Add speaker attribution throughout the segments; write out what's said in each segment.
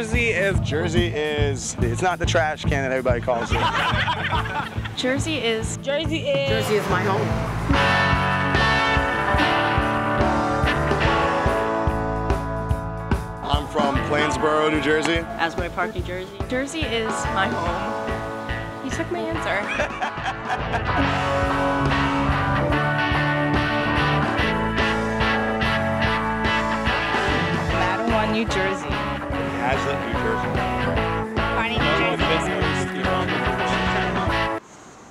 Speaker 1: Jersey is, it's not the trash can that everybody calls it.
Speaker 2: Jersey is
Speaker 3: my home.
Speaker 1: I'm from Plainsboro, New Jersey.
Speaker 3: Asbury Park, New Jersey.
Speaker 2: Jersey is my home. You took my answer. Mattawan, New Jersey.
Speaker 1: Hazlet, New Jersey.
Speaker 2: Kearney, New Jersey.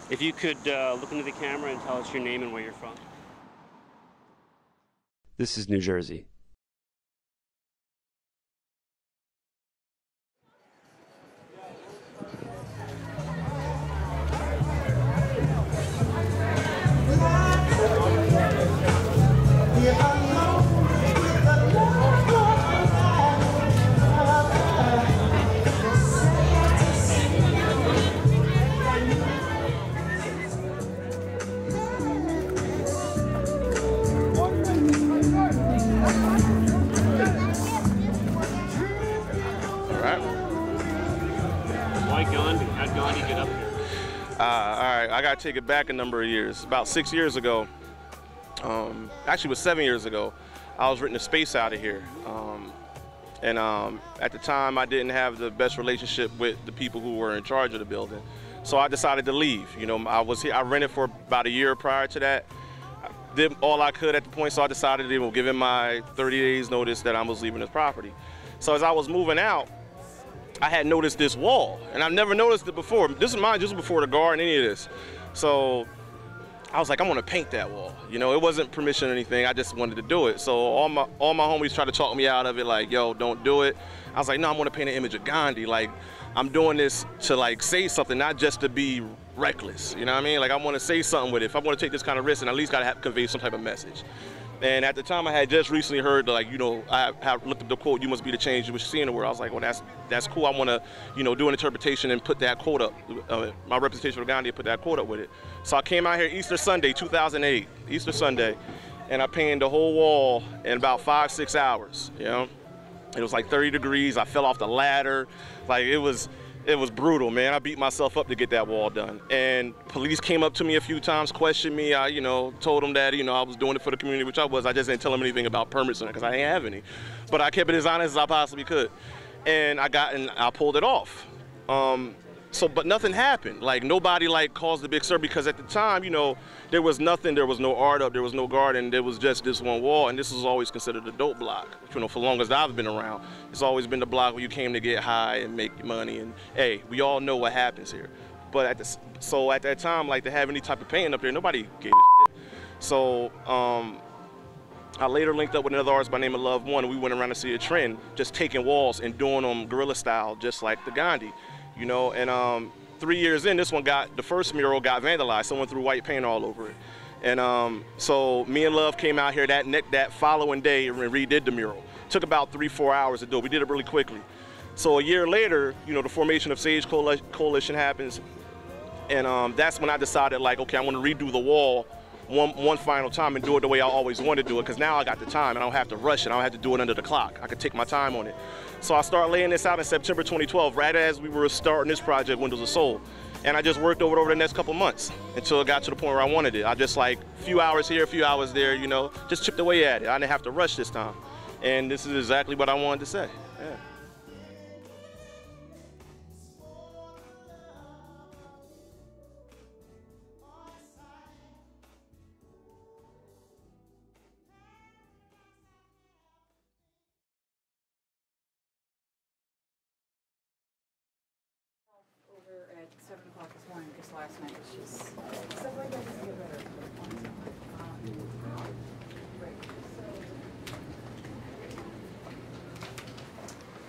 Speaker 4: If you could look into the camera and tell us your name and where you're from. This is New Jersey. Why Gandhi? How'd Gandhi get up here?
Speaker 5: All right, I gotta take it back a number of years. About 6 years ago, actually it was 7 years ago, I was renting a space out of here. At the time, I didn't have the best relationship with the people who were in charge of the building. So I decided to leave. You know, I rented for about a year prior to that. I did all I could at the point, so I decided to give him my 30 days notice that I was leaving this property. So as I was moving out, I had noticed this wall, and I've never noticed it before. This is mine just before the guard and any of this. So I was like, I'm gonna paint that wall. You know, it wasn't permission or anything, I just wanted to do it. So all my homies tried to talk me out of it, like, yo, don't do it. I was like, no, I'm gonna paint an image of Gandhi. Like, I'm doing this to like say something, not just to be reckless. You know what I mean? Like, I wanna say something with it. If I'm gonna take this kind of risk, and at least gotta convey some type of message. And at the time, I had just recently heard, like, you know, I have looked at the quote, "You must be the change you wish to see in the world." I was like, well, that's cool. I want to, you know, do an interpretation and put that quote up. My representation of Gandhi, put that quote up with it. So I came out here Easter Sunday, 2008, Easter Sunday, and I painted the whole wall in about 5-6 hours. You know, it was like 30 degrees. I fell off the ladder. Like, it was brutal, man. I beat myself up to get that wall done. And police came up to me a few times, questioned me. I, you know, told them that, you know, I was doing it for the community, which I was. I just didn't tell them anything about permits on it because I didn't have any. But I kept it as honest as I possibly could. And I pulled it off. But nothing happened. Like, nobody like caused a big stir, because at the time, you know, there was nothing. There was no art up. There was no garden. There was just this one wall, and this was always considered a dope block. You know, for long as I've been around, it's always been the block where you came to get high and make money. And hey, we all know what happens here. But at that time, like, to have any type of painting up there, nobody gave a shit. So I later linked up with another artist by the name of Love One, and we went around to see a trend, just taking walls and doing them guerrilla style, just like the Gandhi. You know, and 3 years in, the first mural got vandalized. Someone threw white paint all over it. And so me and Love came out here that following day and redid the mural. Took about 3-4 hours to do it. We did it really quickly. So a year later, you know, the formation of Sage Coalition happens. And that's when I decided, like, okay, I'm gonna redo the wall one final time and do it the way I always wanted to do it, because now I got the time and I don't have to rush it. I don't have to do it under the clock. I can take my time on it. So I started laying this out in September 2012, right as we were starting this project, Windows of Soul. And I just worked over the next couple months until it got to the point where I wanted it. I just, like, a few hours here, a few hours there, you know, just chipped away at it. I didn't have to rush this time. And this is exactly what I wanted to say. Yeah.
Speaker 6: At 7 o'clock this morning, because last night she's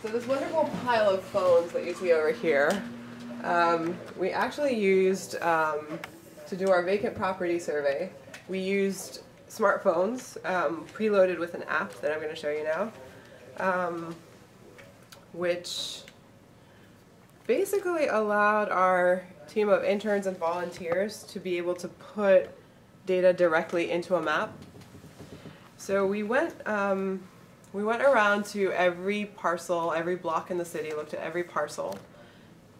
Speaker 7: So this wonderful pile of phones that you see over here, we actually used to do our vacant property survey. We used smartphones preloaded with an app that I'm going to show you now, which basically allowed our team of interns and volunteers to be able to put data directly into a map. So we went We went around to every parcel, every block in the city, looked at every parcel,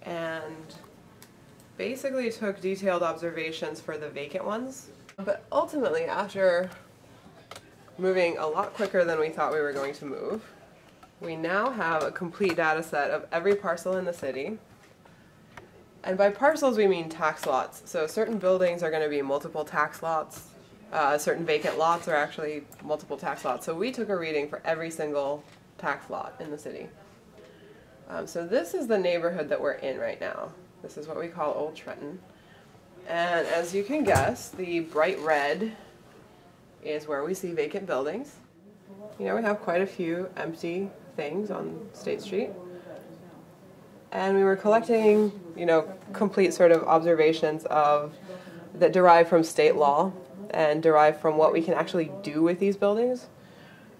Speaker 7: and basically took detailed observations for the vacant ones. But ultimately, after moving a lot quicker than we thought we were going to move, we now have a complete data set of every parcel in the city. And by parcels, we mean tax lots. So certain buildings are going to be multiple tax lots. Certain vacant lots are actually multiple tax lots. So we took a reading for every single tax lot in the city. So this is the neighborhood that we're in right now. This is what we call Old Trenton. And as you can guess, the bright red is where we see vacant buildings. You know, we have quite a few empty things on State Street. And we were collecting, you know, complete sort of observations that derive from state law and derive from what we can actually do with these buildings.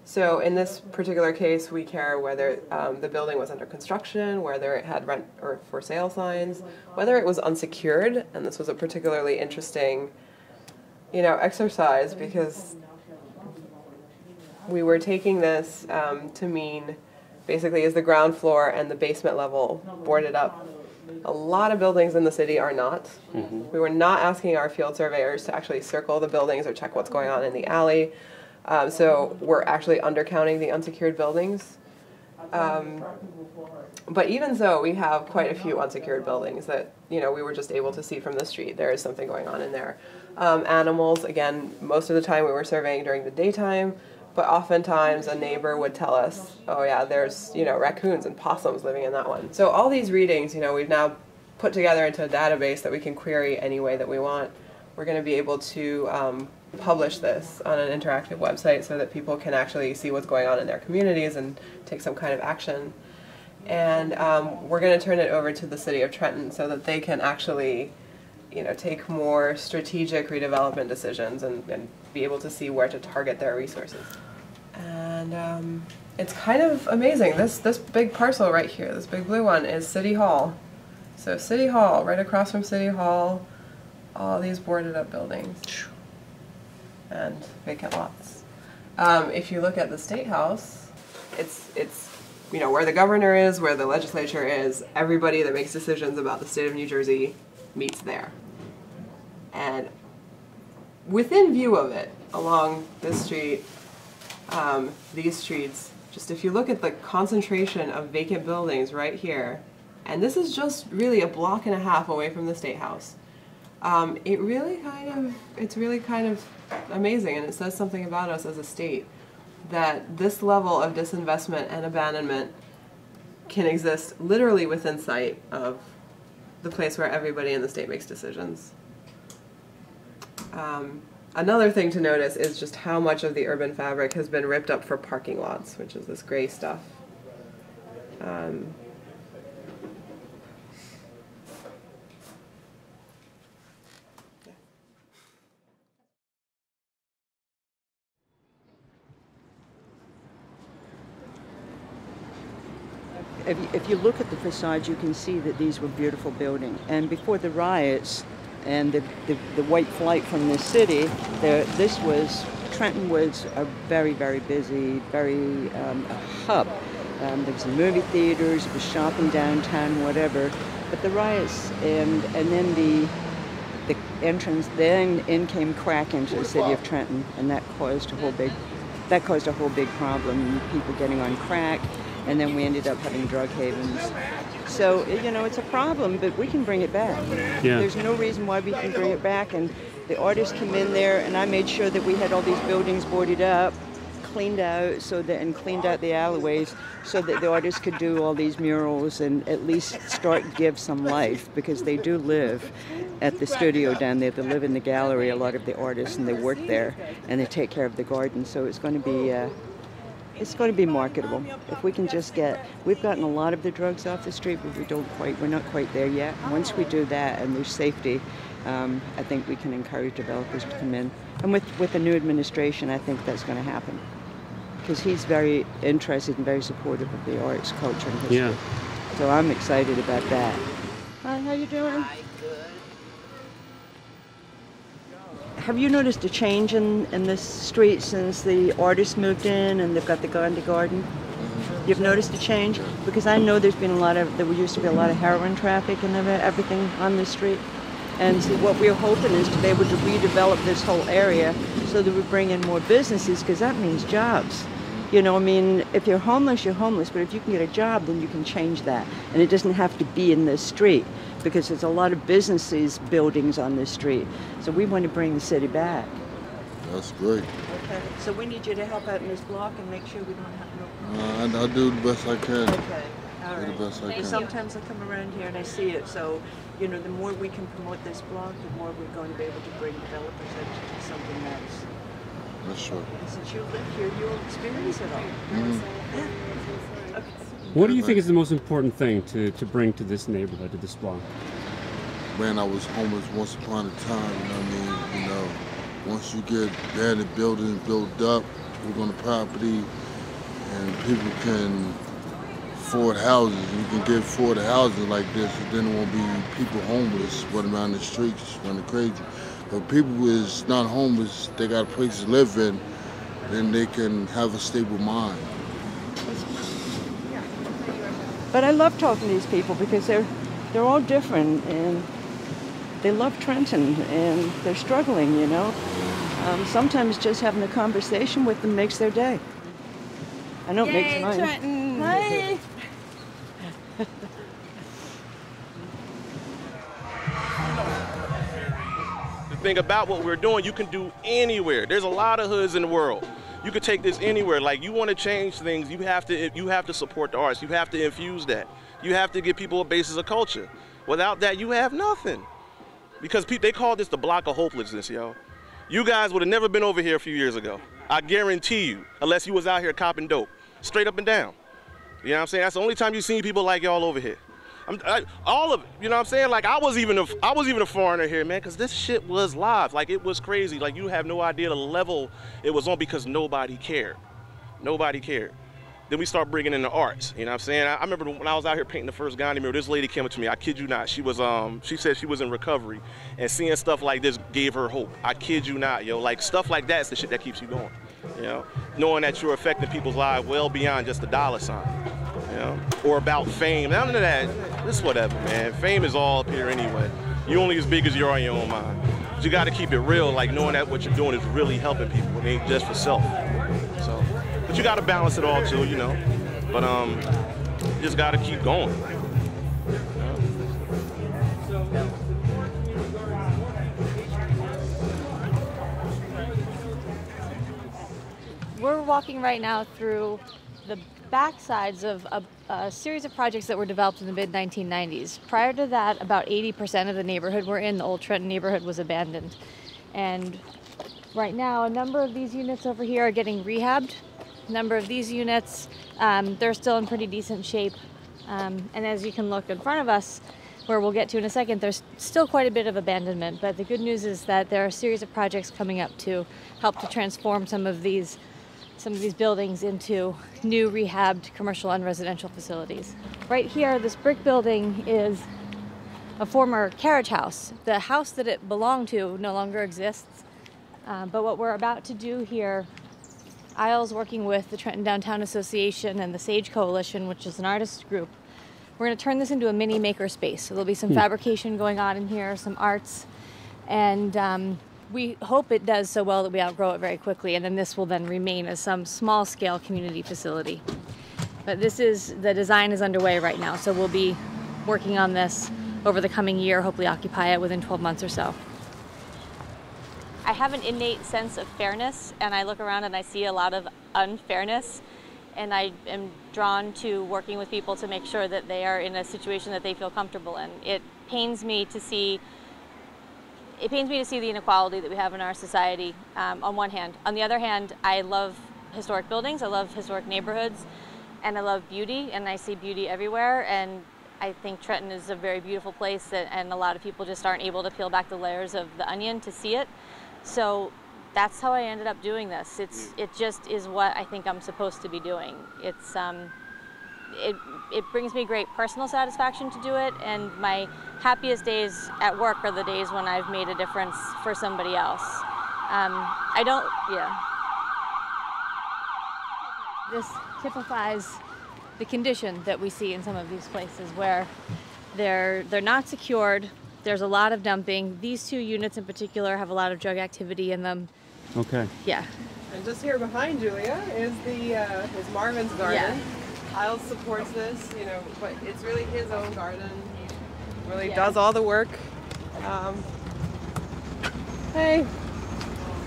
Speaker 7: So in this particular case, we care whether the building was under construction, whether it had rent or for sale signs, whether it was unsecured, and this was a particularly interesting, you know, exercise because we were taking this to mean basically is the ground floor and the basement level boarded up. A lot of buildings in the city are not. We were not asking our field surveyors to actually circle the buildings or check what's going on in the alley. So we're actually undercounting the unsecured buildings. But even so, we have quite a few unsecured buildings that, you know, we were just able to see from the street. There is something going on in there. Animals, again, most of the time we were surveying during the daytime, but oftentimes a neighbor would tell us, oh yeah, there's, you know, raccoons and possums living in that one. So all these readings, you know, we've now put together into a database that we can query any way that we want. We're going to be able to publish this on an interactive website so that people can actually see what's going on in their communities and take some kind of action. And we're going to turn it over to the City of Trenton so that they can actually, you know, take more strategic redevelopment decisions and be able to see where to target their resources. And it's kind of amazing. This big parcel right here, this big blue one, is City Hall. So City Hall, right across from City Hall, all these boarded up buildings and vacant lots. If you look at the State House, it's you know, where the governor is, where the legislature is, everybody that makes decisions about the state of New Jersey meets there. And within view of it, along this street, these streets, just if you look at the concentration of vacant buildings right here, and this is just really a block and a half away from the State House, it's really kind of amazing, and it says something about us as a state, that this level of disinvestment and abandonment can exist literally within sight of the place where everybody in the state makes decisions. Another thing to notice is just how much of the urban fabric has been ripped up for parking lots, which is this gray stuff.
Speaker 8: If you look at the facades, you can see that these were beautiful buildings. And before the riots and the white flight from the city, Trenton was a very, very busy, very a hub. There was movie theaters, there was shopping downtown, whatever. But the riots and then the entrance, then in came crack into the city of Trenton, and that caused a whole big problem. People getting on crack. And then we ended up having drug havens. So, you know, it's a problem, but we can bring it back.
Speaker 4: Yeah.
Speaker 8: There's no reason why we can bring it back. And the artists come in there, and I made sure that we had all these buildings boarded up, cleaned out, and cleaned out the alleyways so that the artists could do all these murals and at least give some life, because they do live at the studio down there. They live in the gallery, a lot of the artists, and they work there, and they take care of the garden. So it's going to be marketable. If we can just we've gotten a lot of the drugs off the street, but we're not quite there yet. Once we do that and there's safety, I think we can encourage developers to come in. And with the new administration, I think that's going to happen. Because he's very interested and very supportive of the arts, culture, and history. Yeah. So I'm excited about that. Hi, how you doing?
Speaker 6: Hi, good.
Speaker 8: have you noticed a change in this street since the artists moved in and they've got the Gandhi Garden? You've noticed a change? Because I know there used to be a lot of heroin traffic and everything on this street. And so what we're hoping is to be able to redevelop this whole area so that we bring in more businesses, because that means jobs. You know, I mean, if you're homeless, you're homeless, but if you can get a job, then you can change that. And it doesn't have to be in this street, because there's a lot of businesses, buildings on this street. So we want to bring the city back.
Speaker 9: That's great.
Speaker 8: Okay, so we need you to help out in this block and make sure we don't have no problems.
Speaker 9: I do the best I can.
Speaker 8: Okay, all
Speaker 9: Do
Speaker 8: right.
Speaker 9: the best I can.
Speaker 8: Sometimes I come around here and I see it, so, you know, the more we can promote this block, the more we're going to be able to bring developers into something else.
Speaker 9: That's true.
Speaker 8: And since you live here, you'll experience it all. Yeah. Okay.
Speaker 4: What do you think is the most important thing to bring to this neighborhood, to this block?
Speaker 9: Man, I was homeless once upon a time, you know what I mean? You know, once you get abandoned buildings built up, we're on the property, and people can afford houses. You can get afford housing like this, and then there won't be people homeless running around the streets, running crazy. If people is not homeless, they got a place to live in, then they can have a stable mind.
Speaker 8: But I love talking to these people because they're all different and they love Trenton and they're struggling, you know. Sometimes just having a conversation with them makes their day. I know it makes mine.
Speaker 2: Trenton. Hi.
Speaker 5: The thing about what we're doing, you can do anywhere. There's a lot of hoods in the world. You could take this anywhere. Like, you want to change things, you have to support the arts. You have to infuse that. You have to give people a basis of culture. Without that, you have nothing. Because they call this the block of hopelessness, yo. You guys would have never been over here a few years ago. I guarantee you, unless you was out here copping dope, straight up and down. You know what I'm saying? That's the only time you've seen people like y'all over here. All of it, you know what I'm saying? Like, I was even a foreigner here, man, because this shit was live. Like, it was crazy. Like, you have no idea the level it was on because nobody cared. Nobody cared. Then we start bringing in the arts, you know what I'm saying? I remember when I was out here painting the first Gandhi mural, this lady came up to me, I kid you not. She said she was in recovery, and seeing stuff like this gave her hope. I kid you not, yo. Like, stuff like that's the shit that keeps you going, you know? Knowing that you're affecting people's lives well beyond just a dollar sign, you know? Or about fame, none of that, it's whatever, man. Fame is all up here anyway. You're only as big as you are in your own mind. But you gotta keep it real, like knowing that what you're doing is really helping people. It ain't just for self, so. But you gotta balance it all too, you know. But you just gotta keep going.
Speaker 2: We're walking right now through the backsides of a series of projects that were developed in the mid-1990s. Prior to that, about 80% of the neighborhood we're in, the old Trenton neighborhood, was abandoned. And right now, a number of these units over here are getting rehabbed. A number of these units, they're still in pretty decent shape. And as you can look in front of us, where we'll get to in a second, there's still quite a bit of abandonment. But the good news is that there are a series of projects coming up to help to transform some of these buildings into new rehabbed commercial and residential facilities. Right here, this brick building is a former carriage house. The house that it belonged to no longer exists. But what we're about to do here, Isles working with the Trenton Downtown Association and the Sage Coalition, which is an artist group, we're going to turn this into a mini maker space. So there'll be some fabrication going on in here, some arts, and we hope it does so well that we outgrow it very quickly, and then this will then remain as some small-scale community facility. But the design is underway right now, so we'll be working on this over the coming year, hopefully occupy it within 12 months or so. I have an innate sense of fairness, and I look around and I see a lot of unfairness, and I am drawn to working with people to make sure that they are in a situation that they feel comfortable in. It pains me to see the inequality that we have in our society, on one hand. On the other hand, I love historic buildings, I love historic neighborhoods, and I love beauty, and I see beauty everywhere, and I think Trenton is a very beautiful place, and a lot of people just aren't able to peel back the layers of the onion to see it. So that's how I ended up doing this. It just is what I think I'm supposed to be doing. It brings me great personal satisfaction to do it, and my happiest days at work are the days when I've made a difference for somebody else. I don't, yeah. This typifies the condition that we see in some of these places where they're not secured. There's a lot of dumping. These 2 units in particular have a lot of drug activity in them.
Speaker 4: Okay.
Speaker 2: Yeah.
Speaker 7: And just here behind Julia is is Marvin's garden.
Speaker 2: Yeah.
Speaker 7: Isles supports this, you know, but it's really his own garden. He really does all the work. Hey.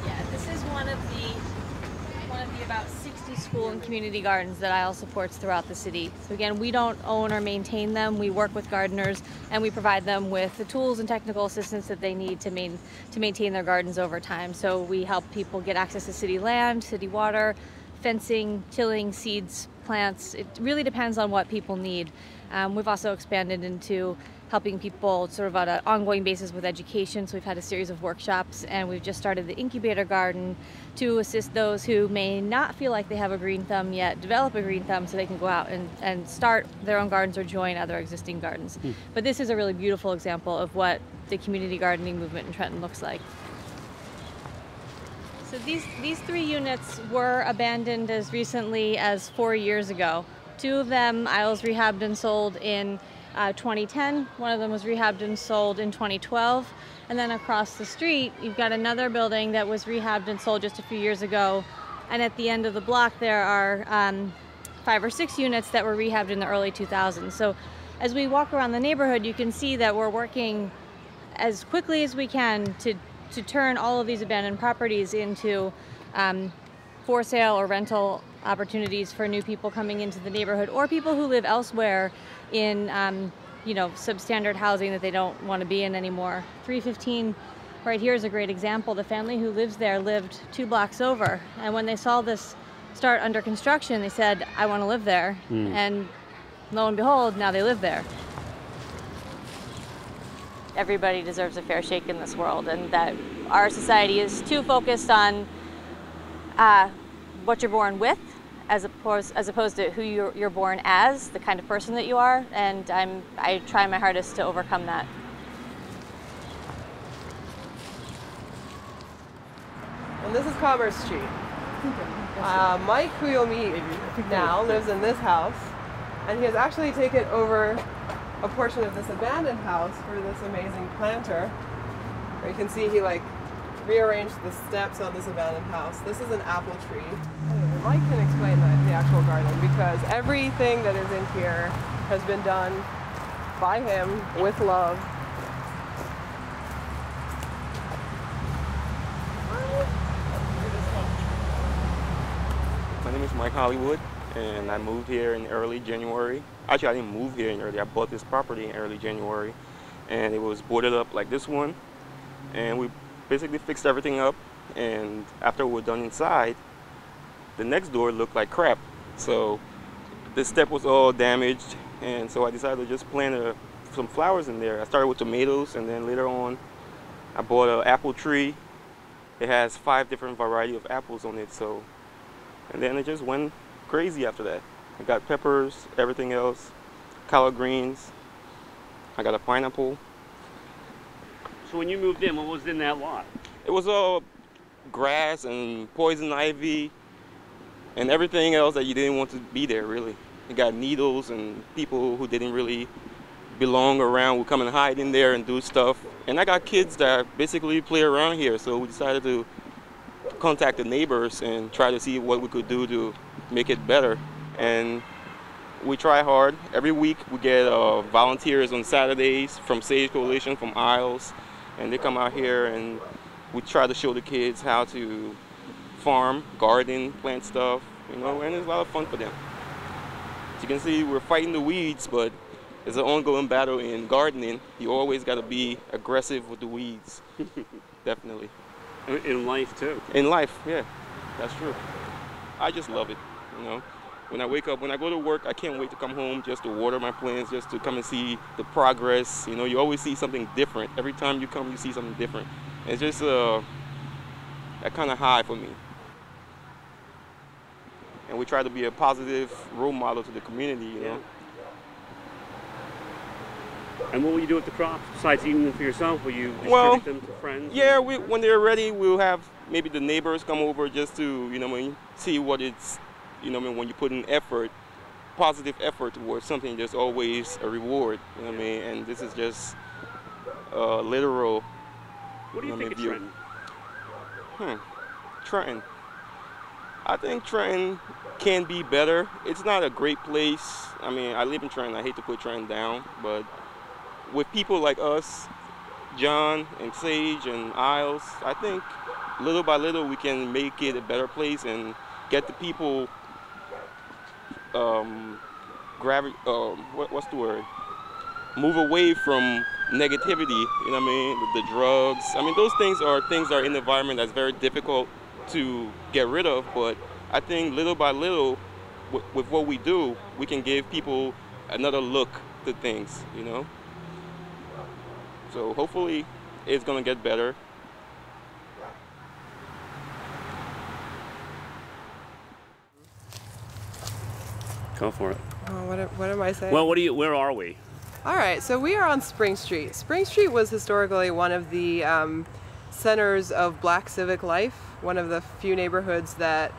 Speaker 2: Yeah, this is one of the about 60 school and community gardens that Isles supports throughout the city. So again, we don't own or maintain them. We work with gardeners and we provide them with the tools and technical assistance that they need to maintain their gardens over time. So we help people get access to city land, city water, fencing, tilling, seeds, plants. It really depends on what people need. We've also expanded into helping people sort of on an ongoing basis with education. So we've had a series of workshops, and we've just started the incubator garden to assist those who may not feel like they have a green thumb yet, develop a green thumb so they can go out and start their own gardens or join other existing gardens. But this is a really beautiful example of what the community gardening movement in Trenton looks like. So these 3 units were abandoned as recently as 4 years ago. 2 of them Isles rehabbed and sold in 2010. One of them was rehabbed and sold in 2012. And then across the street, you've got another building that was rehabbed and sold just a few years ago. And at the end of the block, there are 5 or 6 units that were rehabbed in the early 2000s. So as we walk around the neighborhood, you can see that we're working as quickly as we can to turn all of these abandoned properties into for sale or rental opportunities for new people coming into the neighborhood or people who live elsewhere in substandard housing that they don't want to be in anymore. 315 right here is a great example. The family who lives there lived 2 blocks over, and when they saw this start under construction, they said, I want to live there. And lo and behold, now they live there. Everybody deserves a fair shake in this world, and that our society is too focused on what you're born with as opposed to who you're born as, the kind of person that you are, and I try my hardest to overcome that.
Speaker 7: And this is Commerce Street. Mike, who you'll meet now, lives in this house, and he has actually taken over a portion of this abandoned house for this amazing planter. Where you can see he rearranged the steps on this abandoned house. This is an apple tree. Mike can explain the actual garden, because everything that is in here has been done by him with love.
Speaker 10: My name is Mike Hollywood, and I moved here in early January. Actually, I didn't move here in early. I bought this property in early January, and it was boarded up like this one, and we basically fixed everything up. And after we were done inside, the next door looked like crap. So the step was all damaged, and so I decided to just plant some flowers in there. I started with tomatoes, and then later on, I bought an apple tree. It has 5 different varieties of apples on it. And then it just went crazy after that. I got peppers, everything else, collard greens. I got a pineapple.
Speaker 4: So when you moved in, what was in that lot?
Speaker 10: It was all grass and poison ivy and everything else that you didn't want to be there, really. You got needles, and people who didn't really belong around would come and hide in there and do stuff. And I got kids that basically play around here, so we decided to contact the neighbors and try to see what we could do to make it better. And we try hard. Every week we get volunteers on Saturdays from Sage Coalition, from Isles, and they come out here and we try to show the kids how to farm, garden, plant stuff, and it's a lot of fun for them. As you can see, we're fighting the weeds, but it's an ongoing battle in gardening. You always got to be aggressive with the weeds. Definitely.
Speaker 4: In life too.
Speaker 10: In life, yeah, that's true. I just love it, When I wake up, when I go to work, I can't wait to come home just to water my plants, just to come and see the progress. You always see something different. Every time you come, you see something different. And it's just a kind of high for me. And we try to be a positive role model to the community, you know.
Speaker 4: And what will you do with the crops besides eating them for yourself? Will you distribute them to friends?
Speaker 10: Yeah, when they're ready, we'll have maybe the neighbors come over just to, you know what I mean, see what it's, you know what I mean, when you put in effort, positive effort towards something, there's always a reward, you know what I mean, and this is just literal.
Speaker 4: What do you think of Trenton?
Speaker 10: Trenton. I think Trenton can be better. It's not a great place. I mean, I live in Trenton. I hate to put Trenton down, but with people like us, John and Sage and Isles, I think little by little we can make it a better place and get the people what's the word? Move away from negativity, you know what I mean? The drugs. I mean, those things are in the environment that's very difficult to get rid of, but I think little by little, with what we do, we can give people another look to things, you know? So hopefully it's gonna get better.
Speaker 4: Go for it.
Speaker 7: What am I saying?
Speaker 4: Well, where are we?
Speaker 7: All right, so we are on Spring Street. Spring Street was historically one of the centers of Black civic life, one of the few neighborhoods that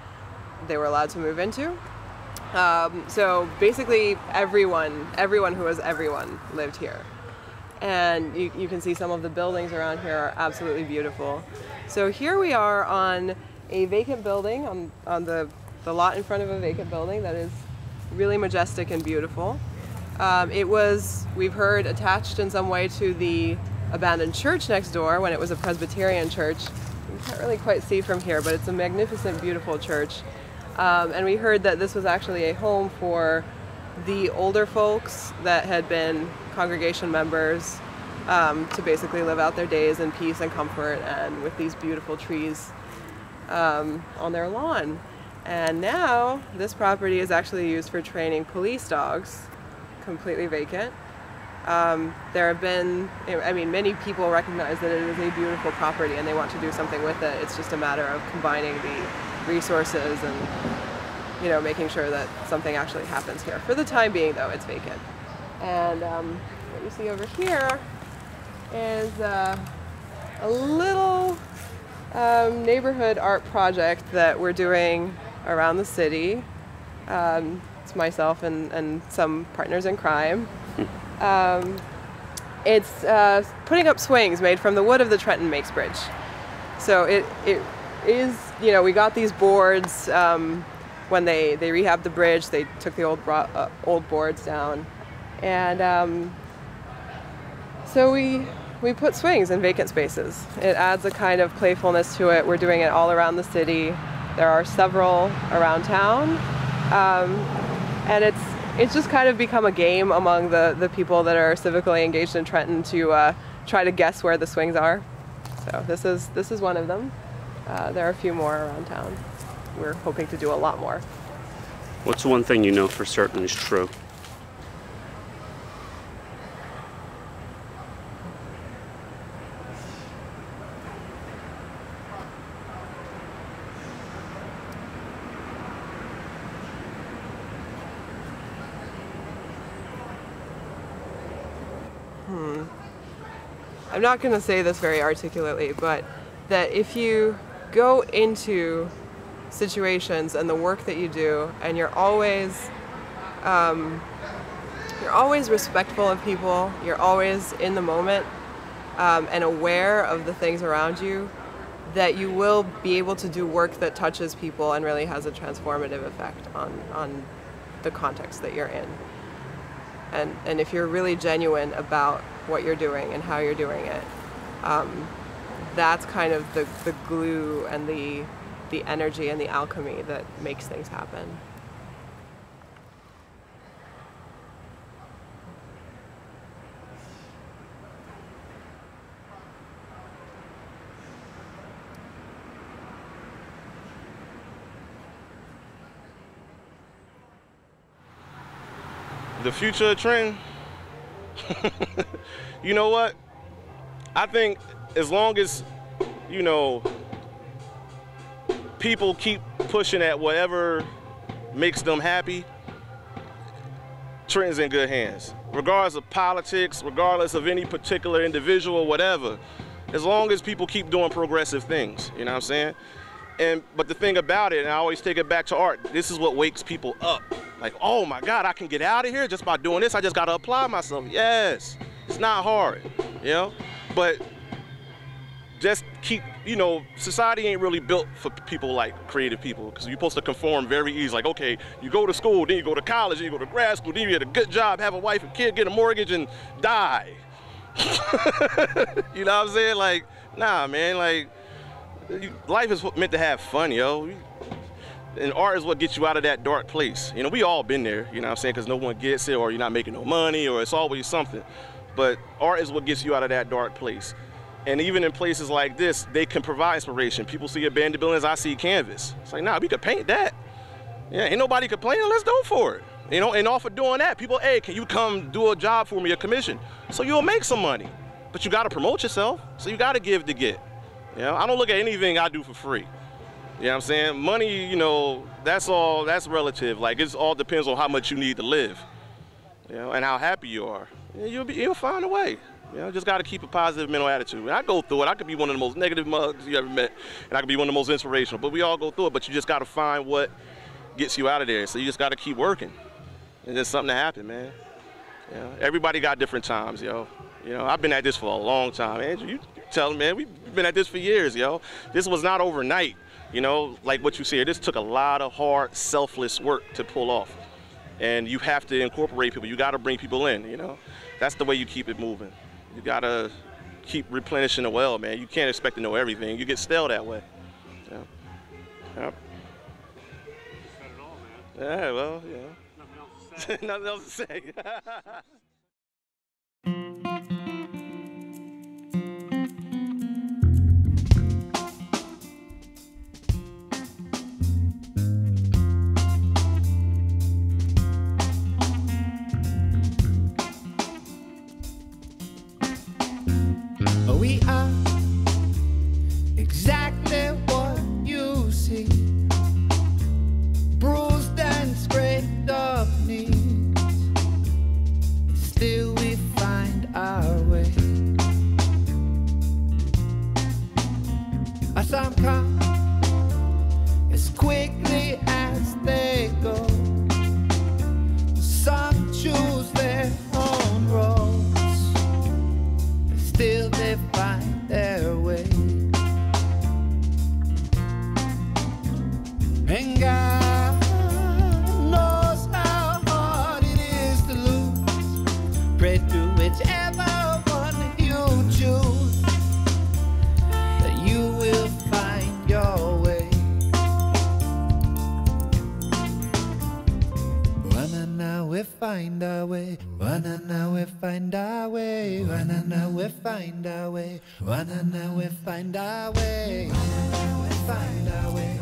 Speaker 7: they were allowed to move into. So basically everyone who was everyone lived here. And you can see some of the buildings around here are absolutely beautiful. So here we are on a vacant building, on the lot in front of a vacant building that is really majestic and beautiful. It was, we've heard, attached in some way to the abandoned church next door when it was a Presbyterian church. You can't really quite see from here, but it's a magnificent, beautiful church. And we heard that this was actually a home for the older folks that had been congregation members to basically live out their days in peace and comfort and with these beautiful trees on their lawn. And now this property is actually used for training police dogs, completely vacant. There have been, I mean, many people recognize that it is a beautiful property and they want to do something with it. It's just a matter of combining the resources and, you know, making sure that something actually happens here. For the time being, though, it's vacant. And what you see over here is a little neighborhood art project that we're doing around the city. It's myself and some partners in crime. It's putting up swings made from the wood of the Trenton Makes Bridge. So it is, you know, we got these boards when they rehabbed the bridge. They took the old boards down, and so we put swings in vacant spaces. It adds a kind of playfulness to it. We're doing it all around the city. There are several around town, and it's just kind of become a game among the people that are civically engaged in Trenton to try to guess where the swings are. So this is one of them. There are a few more around town. We're hoping to do a lot more.
Speaker 4: What's one thing you know for certain is true?
Speaker 7: I'm not going to say this very articulately, but that if you go into situations and the work that you do, and you're always respectful of people, you're always in the moment and aware of the things around you, that you will be able to do work that touches people and really has a transformative effect on the context that you're in. And if you're really genuine about what you're doing and how you're doing it, that's kind of the glue and the energy and the alchemy that makes things happen.
Speaker 5: The future of Trenton, you know what? I think as long as, you know, people keep pushing at whatever makes them happy, Trenton's in good hands. Regardless of politics, regardless of any particular individual, whatever. as long as people keep doing progressive things, you know what I'm saying? But the thing about it, and I always take it back to art, this is what wakes people up. Like, oh my God, I can get out of here just by doing this. I just gotta apply myself. Yes, it's not hard, you know? But just keep, you know, society ain't really built for people like creative people, because you're supposed to conform very easy. Like, okay, you go to school, then you go to college, then you go to grad school, then you get a good job, have a wife and kid, get a mortgage, and die. You know what I'm saying? Like, nah, man, like, life is meant to have fun, yo. And art is what gets you out of that dark place. You know, we all been there, you know what I'm saying? Because no one gets it, or you're not making no money, or it's always something. But art is what gets you out of that dark place. And even in places like this, they can provide inspiration. People see abandoned buildings, I see canvas. It's like, nah, we could paint that. Yeah, ain't nobody complaining, let's go for it. You know, and off of doing that, people, hey, can you come do a job for me, a commission? So you'll make some money. But you gotta promote yourself, so you gotta give to get. You know, I don't look at anything I do for free. You know what I'm saying? Money, you know, that's relative. Like, it all depends on how much you need to live, you know, and how happy you are. You'll find a way. You know, just got to keep a positive mental attitude. And I go through it. I could be one of the most negative mugs you ever met, and I could be one of the most inspirational. But we all go through it. But you just got to find what gets you out of there. So you just got to keep working, and there's something to happen, man. You know, everybody got different times, yo. You know, I've been at this for a long time. Andrew, you tell them, man, we've been at this for years, yo. This was not overnight, you know, like what you see here. This took a lot of hard, selfless work to pull off. And you have to incorporate people. You got to bring people in, you know. That's the way you keep it moving. You got to keep replenishing the well, man. You can't expect to know everything. You get stale that way. Yeah. Yep. Yeah, well, yeah. Nothing else to say.
Speaker 11: We are exactly what you see, bruised and scraped up knees. Still we find our way. Some come as quickly as they go. Some choose their own roads, but still they find their way. And God knows how hard it is to lose. Pray to whichever one you choose, that you will find your way. Now we find our way. Now we find our way. Now we find our way. Now we find our way. Now we find our way.